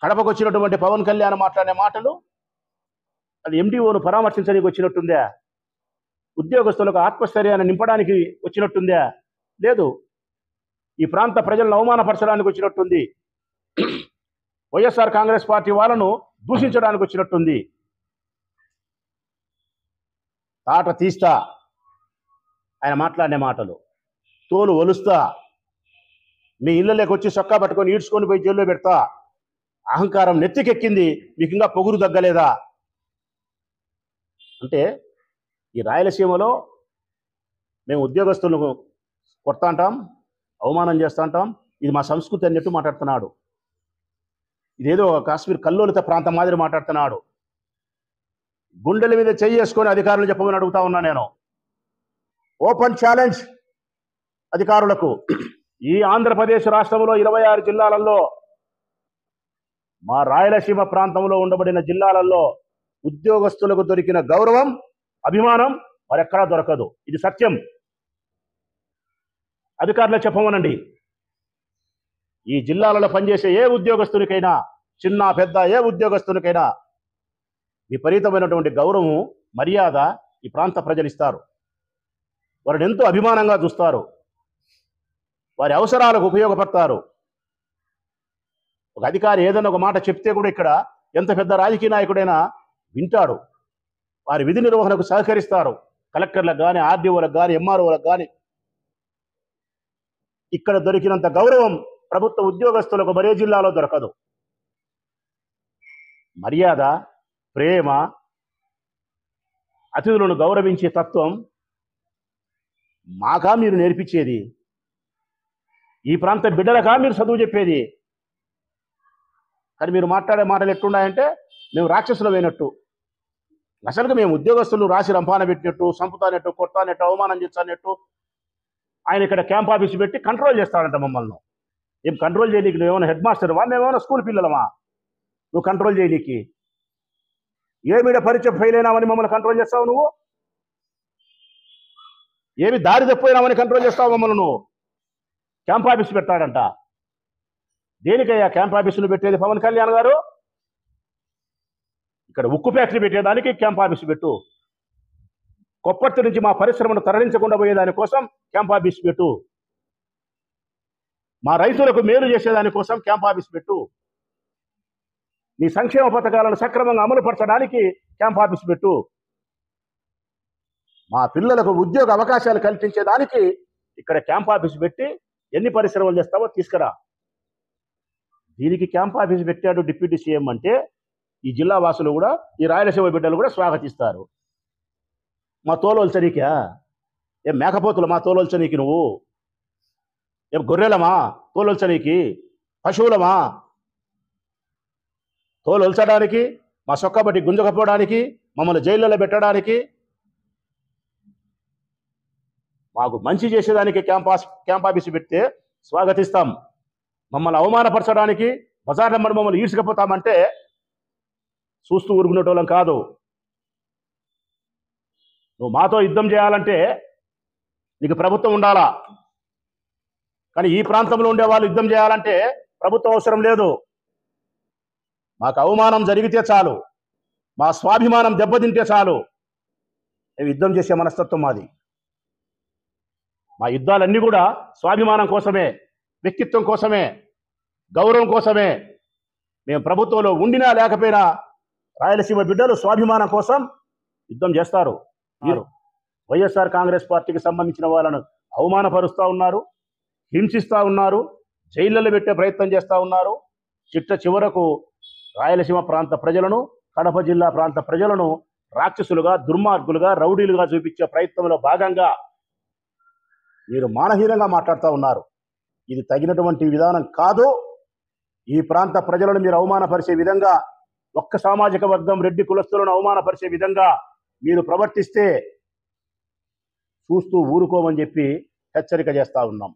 కడపకు వచ్చినటువంటి పవన్ కళ్యాణ్ మాట్లాడే మాటలు అది ఎండిఓను పరామర్శించడానికి వచ్చినట్టుందా? ఉద్యోగస్తులకు ఆత్మస్థైర్యాన్ని నింపడానికి వచ్చినట్టుందా? లేదు, ఈ ప్రాంత ప్రజలను అవమానపరచడానికి వచ్చినట్టుంది. వైఎస్ఆర్ కాంగ్రెస్ పార్టీ వాళ్ళను దూషించడానికి వచ్చినట్టుంది. తాట తీస్తా ఆయన మాట్లాడే మాటలు, తోలు ఒలుస్తా, మీ ఇళ్ళలోకి వచ్చి చొక్కా పట్టుకొని ఈడ్చుకొని పోయి జైల్లో పెడతా, అహంకారం నెత్తికెక్కింది, మీకు ఇంకా పొగురు తగ్గలేదా అంటే ఈ రాయలసీమలో మేము ఉద్యోగస్తులను కొడతా అంటాం, అవమానం చేస్తూ ఉంటాం, ఇది మా సంస్కృతి అన్నట్టు మాట్లాడుతున్నాడు. ఇదేదో కాశ్మీర్ కల్లోలిత ప్రాంతం మాదిరి మాట్లాడుతున్నాడు. గుండెల మీద చేసుకొని అధికారులు చెప్పమని అడుగుతా ఉన్నా నేను. ఓపెన్ ఛాలెంజ్ అధికారులకు. ఈ ఆంధ్రప్రదేశ్ రాష్ట్రంలో 26 జిల్లాలలో, మా రాయలసీమ ప్రాంతంలో ఉండబడిన జిల్లాలలో ఉద్యోగస్తులకు దొరికిన గౌరవం, అభిమానం మరెక్కడా దొరకదు. ఇది సత్యం. అధికారులు చెప్పమనండి. ఈ జిల్లాలలో పనిచేసే ఏ ఉద్యోగస్తునికైనా, చిన్న పెద్ద ఏ ఉద్యోగస్తునికైనా విపరీతమైనటువంటి గౌరవం, మర్యాద ఈ ప్రాంత ప్రజలు ఇస్తారు. వారిని ఎంతో అభిమానంగా చూస్తారు, వారి అవసరాలకు ఉపయోగపడతారు. ఒక అధికారి ఏదైనా ఒక మాట చెప్తే కూడా ఇక్కడ ఎంత పెద్ద రాజకీయ నాయకుడైనా వింటాడు. వారి విధి నిర్వహణకు సహకరిస్తారు. కలెక్టర్లకు కానీ, ఆర్డీఓలకు కానీ, ఎంఆర్ఓలకు కానీ. ఇక్కడ దొరికినంత గౌరవం ప్రభుత్వ ఉద్యోగస్తులకు మరే జిల్లాలో దొరకదు. మర్యాద, ప్రేమ, అతిథులను గౌరవించే తత్వం మాకా మీరు నేర్పించేది? ఈ ప్రాంత బిడ్డలకా మీరు చదువు చెప్పేది? కానీ మీరు మాట్లాడే మాటలు ఎట్లున్నాయంటే మేము రాక్షసులు అయినట్టు. అసలుగా మేము ఉద్యోగస్తులు రాసి రంపాన పెట్టినట్టు, సంపుతానట్టు, కొట్టానట్టు, అవమానం చేస్తానట్టు. ఆయన ఇక్కడ క్యాంప్ ఆఫీస్ పెట్టి కంట్రోల్ చేస్తాడంట మమ్మల్ని. ఏం కంట్రోల్ చేయనీకి నువ్వేమైనా హెడ్ మాస్టర్వా? మేమేమైనా స్కూల్ పిల్లలమా నువ్వు కంట్రోల్ చేయనీకి? ఏమిడ పరిచయం ఫెయిల్ అయినామని మమ్మల్ని కంట్రోల్ చేస్తావు నువ్వు? ఏమి దారి తప్పిపోయినామని కంట్రోల్ చేస్తావు మమ్మల్ని నువ్వు? క్యాంప్ ఆఫీస్ పెట్టాడంట. దేనికయ్యా క్యాంప్ ఆఫీసులు పెట్టేది పవన్ కళ్యాణ్ గారు? ఇక్కడ ఉక్కు ఫ్యాక్టరీ పెట్టేదానికి క్యాంప్ ఆఫీసు పెట్టు. కొప్పర్తి నుంచి మా పరిశ్రమను తరలించకుండా పోయేదానికోసం క్యాంప్ ఆఫీస్ పెట్టు. మా రైతులకు మేలు చేసేదానికోసం క్యాంప్ ఆఫీస్ పెట్టు. నీ సంక్షేమ పథకాలను సక్రమంగా అమలుపరచడానికి క్యాంప్ ఆఫీస్ పెట్టు. మా పిల్లలకు ఉద్యోగ అవకాశాలు కల్పించేదానికి ఇక్కడ క్యాంప్ ఆఫీస్ పెట్టి ఎన్ని పరిశ్రమలు చేస్తావో తీసుకురా. దీనికి క్యాంప్ ఆఫీస్ పెట్టాడు డిప్యూటీ సీఎం అంటే ఈ జిల్లా వాసులు కూడా, ఈ రాయలసీమ బిడ్డలు కూడా స్వాగతిస్తారు. మా తోలోల్చనీకా? ఏం మేకపోతులు మా తోలోల్చనీకి? నువ్వు ఏం గొర్రెలమా తోలోల్చనీకి? పశువులమా తోలొల్చడానికి? మా సొక్కబట్టి గుంజకపోవడానికి, మమ్మల్ని జైళ్ళలో పెట్టడానికి? మాకు మంచి చేసేదానికి క్యాంప్ ఆఫీసు పెడితే స్వాగతిస్తాం. మమ్మల్ని అవమానపరచడానికి, బజార్లో మమ్మల్ని ఈడ్చుకపోతామంటే చూస్తూ ఊరుకునేటోళ్ళం కాదు. నువ్వు మాతో యుద్ధం చేయాలంటే నీకు ప్రభుత్వం ఉండాలా. కానీ ఈ ప్రాంతంలో ఉండే వాళ్ళు యుద్ధం చేయాలంటే ప్రభుత్వం అవసరం లేదు. మాకు అవమానం జరిగితే చాలు, మా స్వాభిమానం దెబ్బతింటే చాలు, మేము యుద్ధం చేసే మనస్తత్వం మాది. మా యుద్ధాలన్నీ కూడా స్వాభిమానం కోసమే, వ్యక్తిత్వం కోసమే, గౌరవం కోసమే. మేము ప్రభుత్వంలో ఉండినా లేకపోయినా రాయలసీమ బిడ్డలు స్వాభిమానం కోసం యుద్ధం చేస్తారు. మీరు వైఎస్ఆర్ కాంగ్రెస్ పార్టీకి సంబంధించిన వాళ్ళను అవమానపరుస్తూ ఉన్నారు, హింసిస్తూ ఉన్నారు, జైళ్ళలో పెట్టే ప్రయత్నం చేస్తూ ఉన్నారు. చివరకు రాయలసీమ ప్రాంత ప్రజలను, కడప జిల్లా ప్రాంత ప్రజలను రాక్షసులుగా, దుర్మార్గులుగా, రౌడీలుగా చూపించే ప్రయత్నంలో భాగంగా మీరు మానహీనంగా మాట్లాడుతూ ఉన్నారు. ఇది తగినటువంటి విధానం కాదు. ఈ ప్రాంత ప్రజలను మీరు అవమానపరిచే విధంగా, ఒక్క సామాజిక వర్గం రెడ్డి కులస్తులను అవమానపరిచే విధంగా మీరు ప్రవర్తిస్తే చూస్తూ ఊరుకోమని చెప్పి హెచ్చరిక చేస్తా ఉన్నాం.